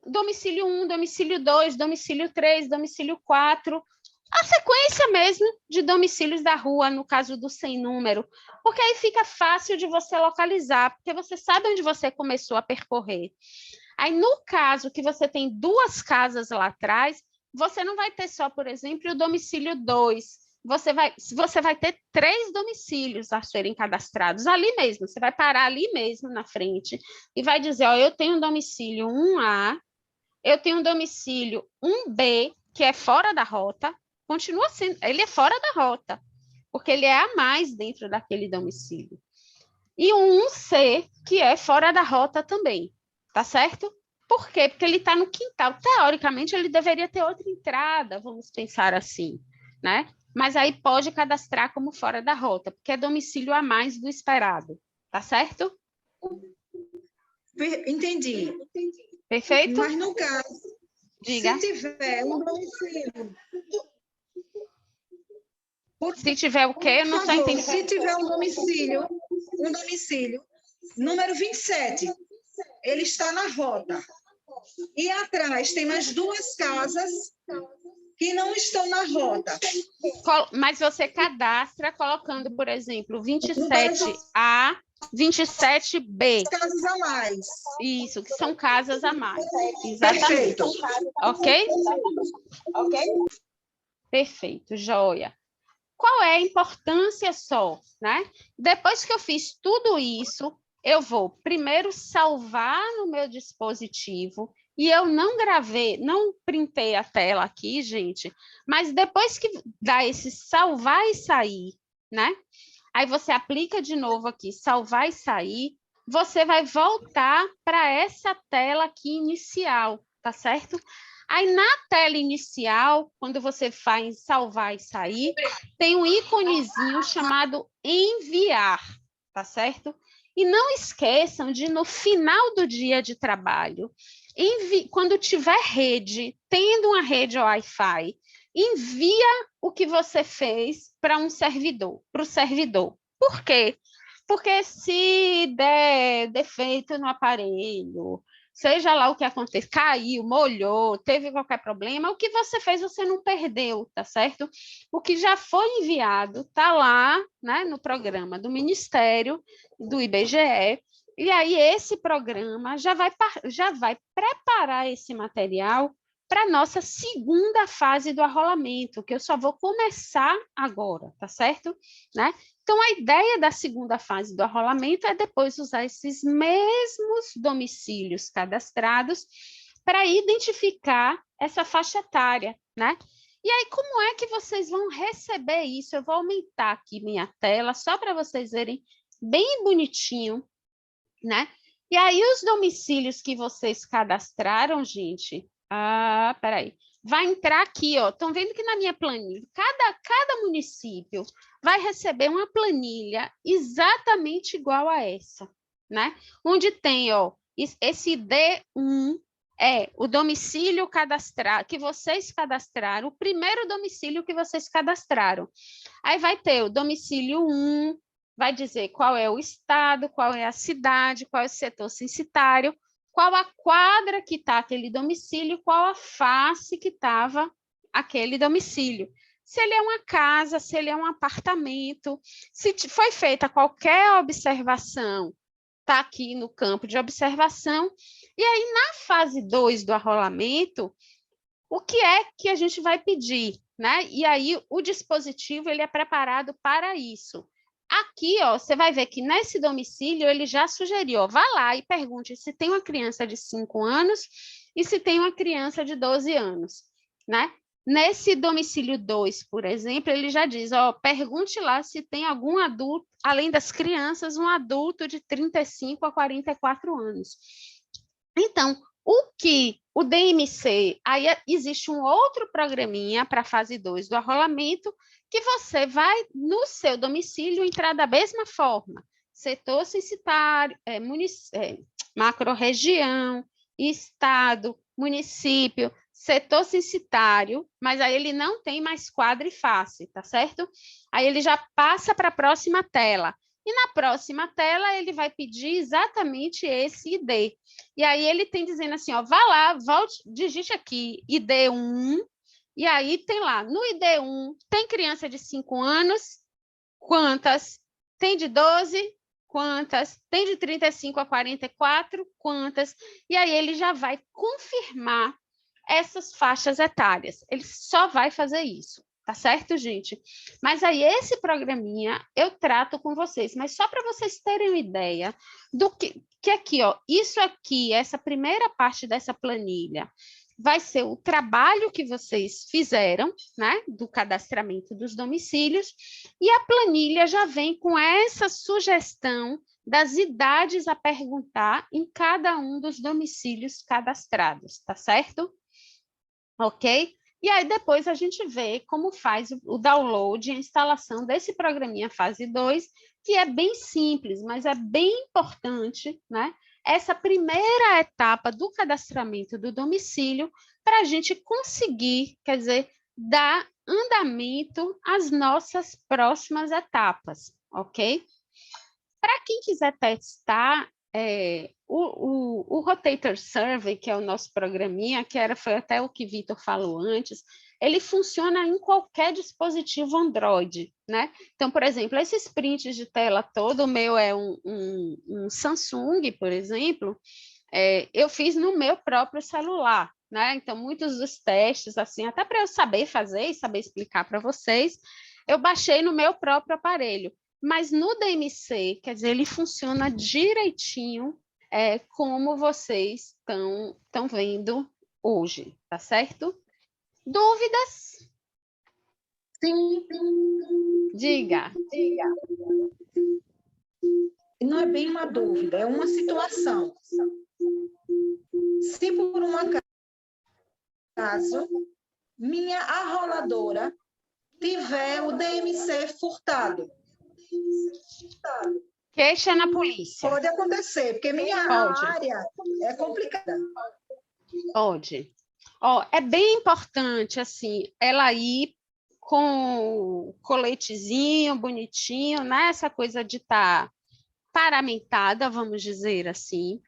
Domicílio 1, domicílio 2, domicílio 3, domicílio 4. A sequência mesmo de domicílios da rua, no caso do sem número, porque aí fica fácil de você localizar, porque você sabe onde você começou a percorrer. Aí, no caso que você tem 2 casas lá atrás, você não vai ter só, por exemplo, o domicílio 2. Você vai ter 3 domicílios a serem cadastrados ali mesmo. Você vai parar ali mesmo na frente e vai dizer, ó, eu tenho um domicílio 1A, eu tenho um domicílio 1B, que é fora da rota, continua sendo, ele é fora da rota, porque ele é a mais dentro daquele domicílio. E um 1C, que é fora da rota também, tá certo? Por quê? Porque ele está no quintal. Teoricamente, ele deveria ter outra entrada, vamos pensar assim, né? Mas aí pode cadastrar como fora da rota, porque é domicílio a mais do esperado, tá certo? Entendi. Perfeito? Mas no caso, diga. Se tiver um domicílio... Se tiver o quê? Eu não estou entendendo. Se tiver um domicílio, número 27, ele está na rota. E atrás tem mais 2 casas que não estão na rota. Mas você cadastra colocando, por exemplo, 27A, 27B. Casas a mais. Isso, que são casas a mais. Exatamente. Perfeito. Ok? Perfeito, joia. Qual é a importância só, né? Depois que eu fiz tudo isso, eu vou primeiro salvar no meu dispositivo, e eu não gravei, não printei a tela aqui, gente, mas depois que dá esse salvar e sair, né? Aí você aplica de novo aqui, salvar e sair, você vai voltar para essa tela aqui inicial, tá certo? Aí, na tela inicial, quando você faz salvar e sair, tem um íconezinho chamado enviar, tá certo? E não esqueçam de, no final do dia de trabalho, quando tiver rede, tendo uma rede Wi-Fi, envia o que você fez para um servidor, para o servidor. Por quê? Porque se der defeito no aparelho, seja lá o que aconteceu, caiu, molhou, teve qualquer problema, o que você fez você não perdeu, tá certo? O que já foi enviado está lá, né, no programa do Ministério, do IBGE, e aí esse programa já vai preparar esse material para a nossa segunda fase do arrolamento, que eu só vou começar agora, tá certo? Né? Então, a ideia da segunda fase do arrolamento é depois usar esses mesmos domicílios cadastrados para identificar essa faixa etária, né? E aí, como é que vocês vão receber isso? Eu vou aumentar aqui minha tela, só para vocês verem bem bonitinho, né? E aí, os domicílios que vocês cadastraram, gente... peraí. Vai entrar aqui, ó. Estão vendo que na minha planilha, cada município vai receber uma planilha exatamente igual a essa, né? Onde tem, ó, esse D1 é o domicílio cadastrado, que vocês cadastraram, o primeiro domicílio que vocês cadastraram. Aí vai ter o domicílio 1, vai dizer qual é o estado, qual é a cidade, qual é o setor censitário, qual a quadra que está aquele domicílio, qual a face que estava aquele domicílio. Se ele é uma casa, se ele é um apartamento, se foi feita qualquer observação, está aqui no campo de observação. E aí, na fase 2 do arrolamento, o que é que a gente vai pedir, né? E aí, o dispositivo ele é preparado para isso. Aqui, ó, você vai ver que nesse domicílio ele já sugeriu, ó, vá lá e pergunte se tem uma criança de 5 anos e se tem uma criança de 12 anos, né? Nesse domicílio 2, por exemplo, ele já diz, ó, pergunte lá se tem algum adulto, além das crianças, um adulto de 35 a 44 anos. Então, o que o DMC, aí existe um outro programinha para a fase 2 do arrolamento, que você vai, no seu domicílio, entrar da mesma forma. Setor censitário, macro-região, estado, município, setor censitário, mas aí ele não tem mais quadra e face, tá certo? Aí ele já passa para a próxima tela. E na próxima tela ele vai pedir exatamente esse ID. E aí ele tem dizendo assim, ó, vá lá, volte, digite aqui, ID1, e aí tem lá, no ID1, tem criança de 5 anos? Quantas? Tem de 12? Quantas? Tem de 35 a 44? Quantas? E aí ele já vai confirmar essas faixas etárias. Ele só vai fazer isso, tá certo, gente? Mas aí esse programinha eu trato com vocês, mas só para vocês terem uma ideia do que aqui, ó, isso aqui, essa primeira parte dessa planilha, vai ser o trabalho que vocês fizeram, né, do cadastramento dos domicílios, e a planilha já vem com essa sugestão das idades a perguntar em cada um dos domicílios cadastrados, tá certo? Ok? E aí depois a gente vê como faz o download e a instalação desse programinha fase 2, que é bem simples, mas é bem importante, né? Essa primeira etapa do cadastramento do domicílio para a gente conseguir, quer dizer, dar andamento às nossas próximas etapas, ok? Para quem quiser testar, o Rotator Survey, que é o nosso programinha, foi até o que Vitor falou antes, ele funciona em qualquer dispositivo Android, né? Então, por exemplo, esses prints de tela todo, o meu é um Samsung, por exemplo, eu fiz no meu próprio celular, né? Então, muitos dos testes, assim, até para eu saber fazer e saber explicar para vocês, eu baixei no meu próprio aparelho. Mas no DMC, quer dizer, ele funciona direitinho, como vocês estão vendo hoje, tá certo? Dúvidas? Sim. Diga. Não é bem uma dúvida, é uma situação. Se por um acaso minha arroladora tiver o DMC furtado, Queixa na polícia. pode acontecer, porque minha área é complicada. Pode. Ó, é bem importante, assim, ela ir com o coletezinho bonitinho, né? Essa coisa de estar paramentada, vamos dizer assim.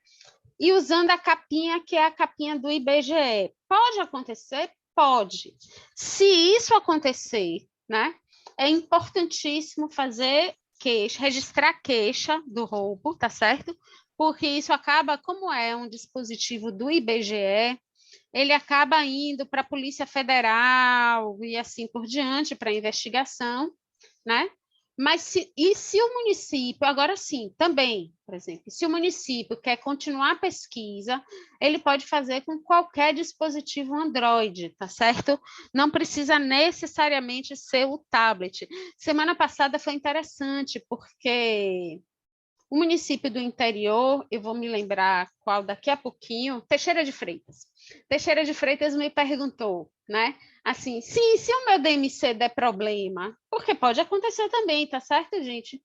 e usando a capinha, que é a capinha do IBGE. Pode acontecer? Pode. Se isso acontecer, né, é importantíssimo fazer queixa, registrar queixa do roubo, tá certo? Porque isso acaba, como é um dispositivo do IBGE, ele acaba indo para a Polícia Federal e assim por diante, para investigação, né? Mas se o município, agora sim, também, por exemplo, se o município quer continuar a pesquisa, ele pode fazer com qualquer dispositivo Android, tá certo? Não precisa necessariamente ser o tablet. Semana passada foi interessante, porque o município do interior, eu vou me lembrar qual daqui a pouquinho, Teixeira de Freitas. Teixeira de Freitas me perguntou, né? Assim, sim, se o meu DMC der problema, porque pode acontecer também, tá certo, gente?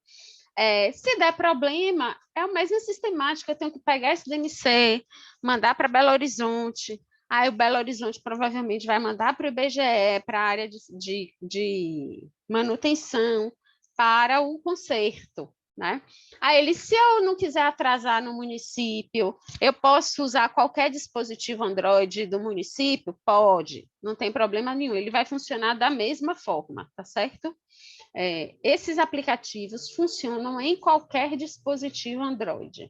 Se der problema, é a mesma sistemática, eu tenho que pegar esse DMC, mandar para Belo Horizonte, aí o Belo Horizonte provavelmente vai mandar para o IBGE, para a área de manutenção, para o conserto, né? Aí ele, se eu não quiser atrasar no município, eu posso usar qualquer dispositivo Android do município? Pode, não tem problema nenhum, ele vai funcionar da mesma forma, tá certo? Esses aplicativos funcionam em qualquer dispositivo Android.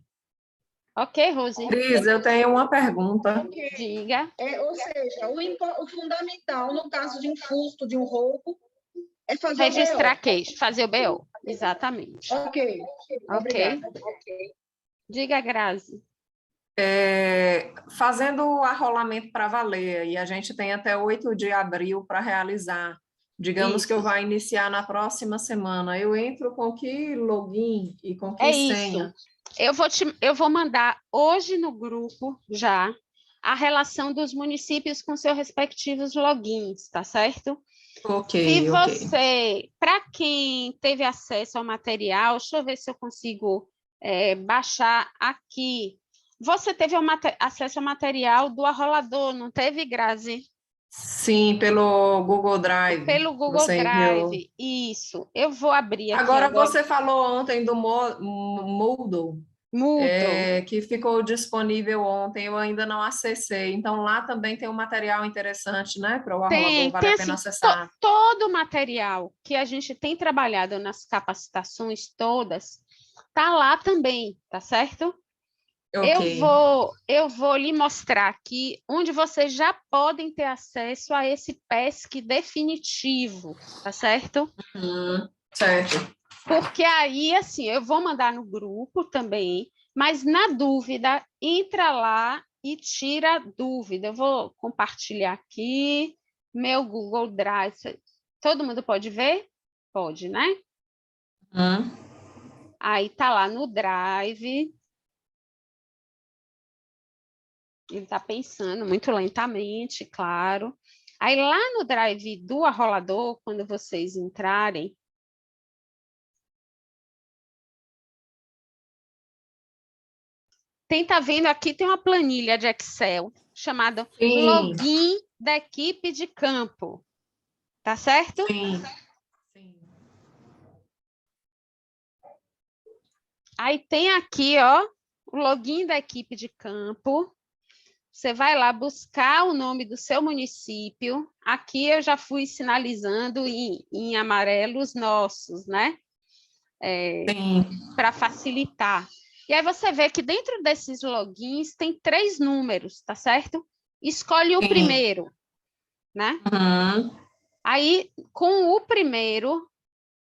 Ok, Rose? Cris, eu tenho uma pergunta. Diga. Ou seja, o fundamental, no caso de um furto, de um roubo, é fazer Registrar o BO. queixa, fazer o BO, exatamente. Ok, obrigada. Diga, Grazi. Fazendo o arrolamento para valer, e a gente tem até 8 de abril para realizar. Digamos Isso. que eu vou iniciar na próxima semana. Eu entro com que login e com que senha? Isso. Eu vou mandar hoje no grupo já a relação dos municípios com seus respectivos logins, tá certo? Se você, para quem teve acesso ao material, deixa eu ver se eu consigo baixar aqui. Você teve acesso ao material do arrolador, não teve, Grazi? Sim, pelo Google Drive. Pelo Google Você enviou. Drive, isso. Eu vou abrir aqui Agora você falou ontem do Moodle. Que ficou disponível ontem, eu ainda não acessei. Então, lá também tem um material interessante, né? Para o arrolador, vale a pena acessar. Todo o material que a gente tem trabalhado nas capacitações todas, tá lá também, tá certo? Okay. Eu vou lhe mostrar aqui onde vocês já podem ter acesso a esse PESC definitivo, tá certo? Certo. Porque aí, assim, eu vou mandar no grupo também, mas na dúvida, entra lá e tira a dúvida. Eu vou compartilhar aqui meu Google Drive. Todo mundo pode ver? Pode, né? Aí tá lá no Drive. Ele está pensando muito lentamente, claro. Aí lá no Drive do arrolador, quando vocês entrarem, tá vendo aqui, tem uma planilha de Excel chamada Login da equipe de campo. Tá certo? Sim. Aí tem aqui, ó, o login da equipe de campo. Você vai lá buscar o nome do seu município. Aqui eu já fui sinalizando em amarelo os nossos, né? Para facilitar. E aí você vê que dentro desses logins tem 3 números, tá certo? Escolhe o primeiro, né? Aí, com o primeiro,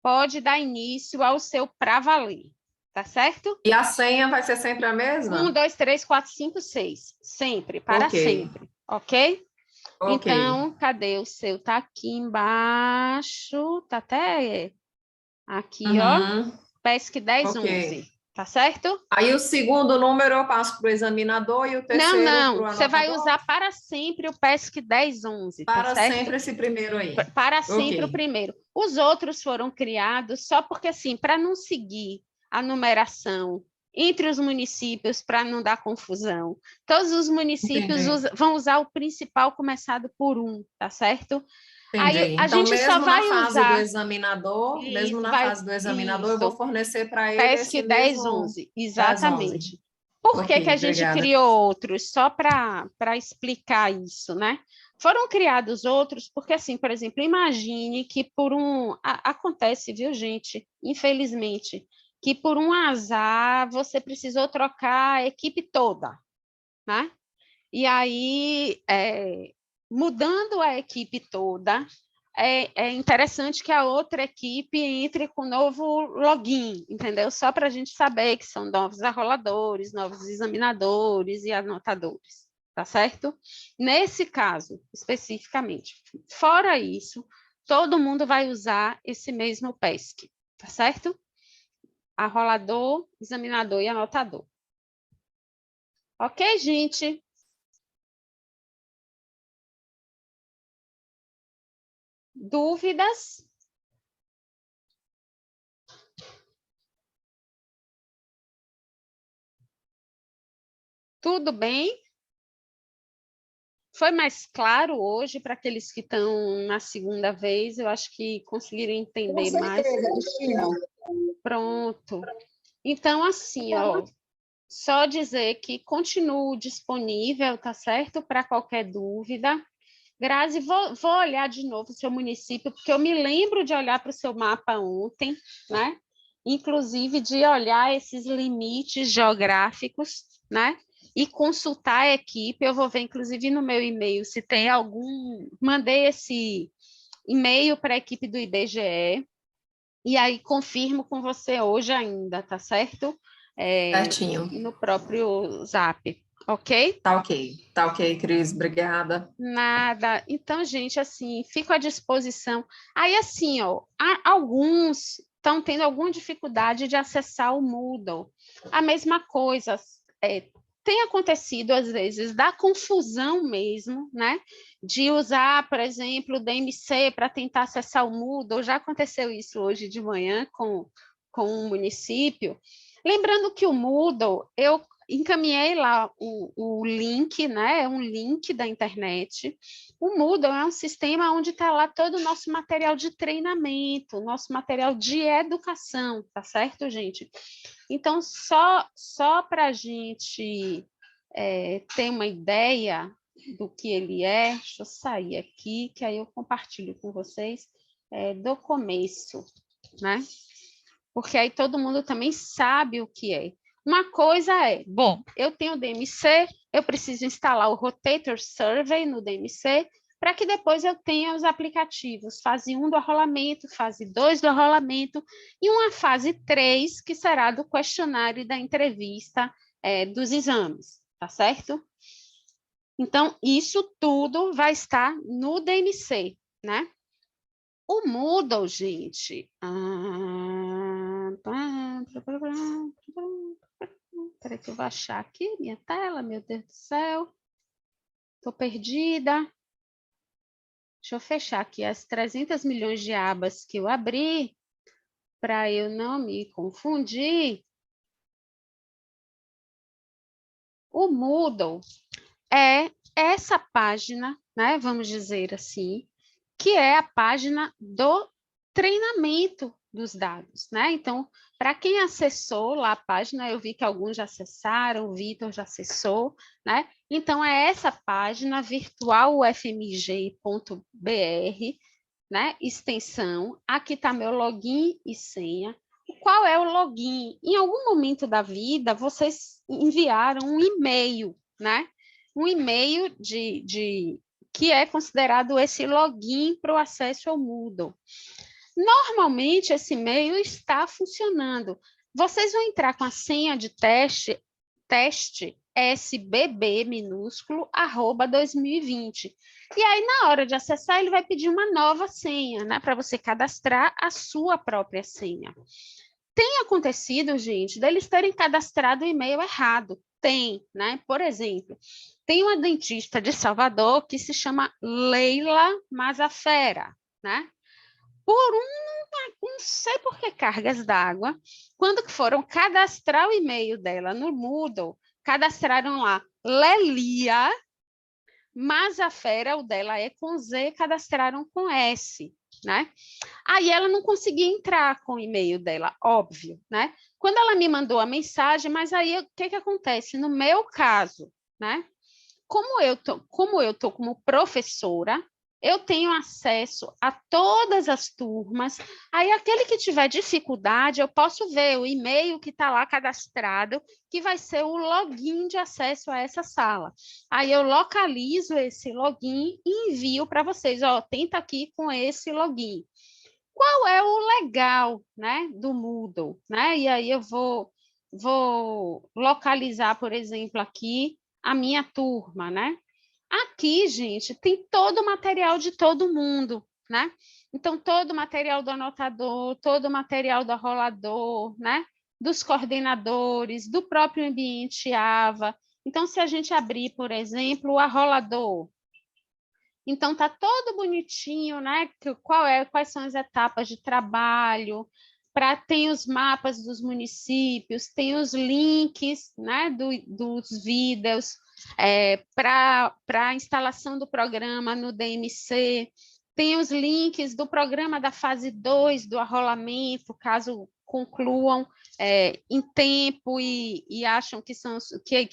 pode dar início ao seu para valer, tá certo? E a senha vai ser sempre a mesma? 1, 2, 3, 4, 5, 6. Sempre, para sempre. Ok? Então, cadê o seu? Tá aqui embaixo. Tá até aqui, ó. PESC 1011. Tá certo? Aí o segundo número eu passo para o examinador e o terceiro para o anotador? Não, você vai usar para sempre o PESC 1011. Para tá certo? sempre esse primeiro aí. Para sempre o primeiro. Os outros foram criados só porque, assim, para não seguir a numeração entre os municípios, para não dar confusão. Todos os municípios vão usar o principal começado por 1, tá certo? Entendi. Aí, a então, gente só vai usar... do examinador, mesmo na fase do examinador, eu vou fornecer para ele PESC 1011, exatamente. Por que que a gente criou outros? Só para explicar isso, né? Foram criados outros porque, assim, por exemplo, imagine que acontece, viu, gente? Infelizmente, que por um azar você precisou trocar a equipe toda, né? E aí, mudando a equipe toda, é interessante que a outra equipe entre com novo login, entendeu? Só para a gente saber que são novos arroladores, novos examinadores e anotadores, tá certo? Nesse caso, especificamente. Fora isso, todo mundo vai usar esse mesmo PESC, tá certo? Arrolador, examinador e anotador. Ok, gente? Dúvidas? Tudo bem? Foi mais claro hoje para aqueles que estão na segunda vez? Eu acho que conseguiram entender mais. Com certeza, Cristina. Pronto. Então, assim, ó, só dizer que continuo disponível, tá certo? Para qualquer dúvida. Grazi, vou olhar de novo o seu município, porque eu me lembro de olhar para o seu mapa ontem, né? Inclusive de olhar esses limites geográficos, né? E consultar a equipe. Eu vou ver, inclusive, no meu e-mail, se tem algum... Mandei esse e-mail para a equipe do IBGE, e aí confirmo com você hoje ainda, tá certo? Certinho. No próprio Zap. Ok? Tá ok, Cris, obrigada. Nada. Então, gente, assim, fico à disposição. Aí, assim, ó, alguns estão tendo alguma dificuldade de acessar o Moodle. A mesma coisa, tem acontecido, às vezes, da confusão mesmo, né? De usar, por exemplo, o DMC para tentar acessar o Moodle. Já aconteceu isso hoje de manhã com um município. Lembrando que o Moodle, eu encaminhei lá o link, né? É um link da internet. O Moodle é um sistema onde está lá todo o nosso material de treinamento, nosso material de educação, tá certo, gente? Então, só para a gente ter uma ideia do que ele é, deixa eu sair aqui, que aí eu compartilho com vocês do começo, né? Porque aí todo mundo também sabe o que é. Uma coisa é, bom, eu tenho o DMC, eu preciso instalar o Rotator Survey no DMC, para que depois eu tenha os aplicativos, fase 1 do arrolamento, fase 2 do arrolamento, e uma fase 3, que será do questionário e da entrevista dos exames, tá certo? Então, isso tudo vai estar no DMC, né? O Moodle, gente... Espera que eu vou achar aqui minha tela, meu Deus do céu. Estou perdida. Deixa eu fechar aqui as 300 milhões de abas que eu abri, para eu não me confundir. O Moodle é essa página, né, vamos dizer assim, que é a página do treinamento dos dados, né? Então, para quem acessou lá a página, eu vi que alguns já acessaram, o Vitor já acessou, né? Então, é essa página virtualufmg.br, né? Extensão, aqui está meu login e senha. Qual é o login? Em algum momento da vida, vocês enviaram um e-mail, né? Um e-mail que é considerado esse login para o acesso ao Moodle. Normalmente, esse e-mail está funcionando. Vocês vão entrar com a senha de teste SBB minúsculo @2020. E aí, na hora de acessar, ele vai pedir uma nova senha, né, para você cadastrar a sua própria senha. Tem acontecido, gente, deles terem cadastrado o e-mail errado. Tem, né? Por exemplo, tem uma dentista de Salvador que se chama Leila Mazafera, né? Não sei por que cargas d'água, quando foram cadastrar o e-mail dela no Moodle, cadastraram lá Lelia Mazafera, o dela é com Z, cadastraram com S, né? Aí ela não conseguia entrar com o e-mail dela, óbvio, né? Quando ela me mandou a mensagem, mas aí o que acontece? No meu caso, né? Como eu tô como professora, eu tenho acesso a todas as turmas. Aí, aquele que tiver dificuldade, eu posso ver o e-mail que está lá cadastrado, que vai ser o login de acesso a essa sala. Aí, eu localizo esse login e envio para vocês. Ó, tenta aqui com esse login. Qual é o legal, né, do Moodle, né? E aí eu vou localizar, por exemplo, aqui a minha turma, né? Aqui, gente, tem todo o material de todo mundo, né? Então, todo o material do anotador, todo o material do arrolador, né? Dos coordenadores, do próprio ambiente AVA. Então, se a gente abrir, por exemplo, o arrolador, então tá todo bonitinho, né? Quais são as etapas de trabalho, tem os mapas dos municípios, tem os links, né, dos vídeos, para a instalação do programa no DMC, tem os links do programa da fase 2 do arrolamento, caso concluam em tempo e acham que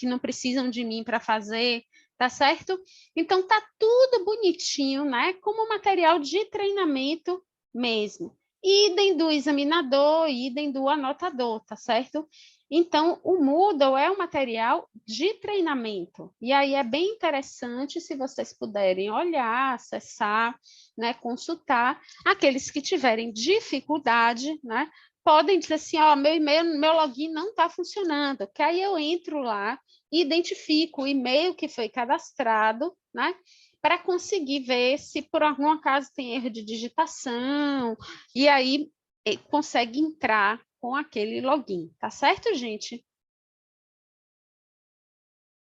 não precisam de mim para fazer, tá certo? Então, tá tudo bonitinho, né? Como material de treinamento mesmo. Idem do examinador, idem do anotador, tá certo? Então, o Moodle é um material de treinamento. E aí é bem interessante se vocês puderem olhar, acessar, né, consultar. Aqueles que tiverem dificuldade, né, podem dizer assim, ó, meu e-mail, meu login não está funcionando, que aí eu entro lá e identifico o e-mail que foi cadastrado, né, para conseguir ver se por algum acaso tem erro de digitação, e aí consegue entrar com aquele login, tá certo, gente?